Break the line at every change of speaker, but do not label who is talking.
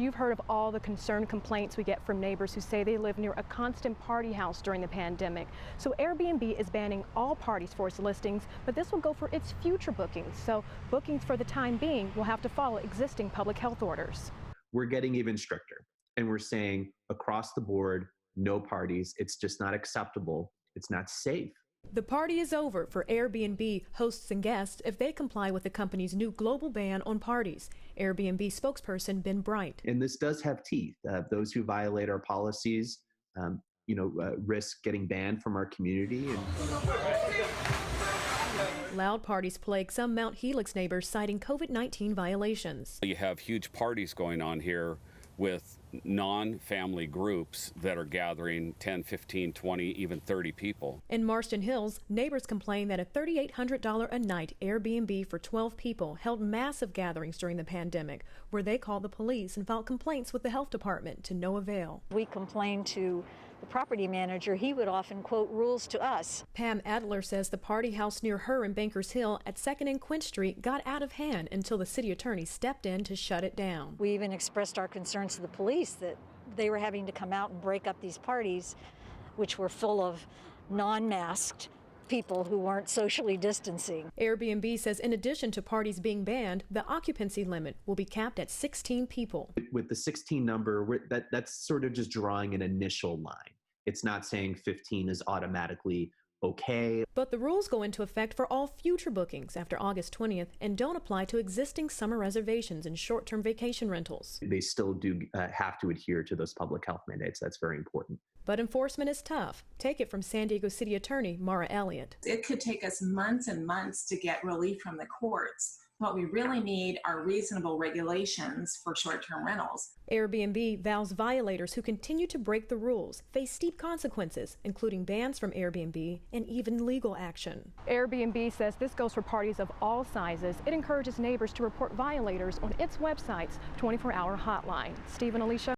You've heard of all the concerned complaints we get from neighbors who say they live near a constant party house during the pandemic. So Airbnb is banning all parties for its listings, but this will go for its future bookings. So bookings for the time being will have to follow existing public health orders.
We're getting even stricter, and we're saying across the board, no parties. It's just not acceptable. It's not safe.
The party is over for Airbnb hosts and guests if they comply with the company's new global ban on parties. Airbnb spokesperson Ben Bright.
And this does have teeth. Those who violate our policies, risk getting banned from our community.
Loud parties plague some Mount Helix neighbors, citing COVID-19 violations.
You have huge parties going on here with non-family groups that are gathering 10, 15, 20, even 30 people.
In Marston Hills, neighbors complain that a $3,800 a night Airbnb for 12 people held massive gatherings during the pandemic, where they called the police and filed complaints with the health department to no avail.
We complained to the property manager. He would often quote rules to us.
Pam Adler says the party house near her in Bankers Hill at 2nd and Quince Street got out of hand until the city attorney stepped in to shut it down.
We even expressed our concerns to the police that they were having to come out and break up these parties, which were full of non-masked people who weren't socially distancing.
Airbnb says in addition to parties being banned, the occupancy limit will be capped at 16 people.
With the 16 number, that's sort of just drawing an initial line. It's not saying 15 is automatically okay.
But the rules go into effect for all future bookings after August 20th and don't apply to existing summer reservations and short-term vacation rentals.
They still do have to adhere to those public health mandates. That's very important.
But enforcement is tough. Take it from San Diego City Attorney Mara Elliott.
It could take us months and months to get relief from the courts. What we really need are reasonable regulations for short-term rentals.
Airbnb vows violators who continue to break the rules face steep consequences, including bans from Airbnb and even legal action.
Airbnb says this goes for parties of all sizes. It encourages neighbors to report violators on its website's 24-hour hotline. Steve and Alicia.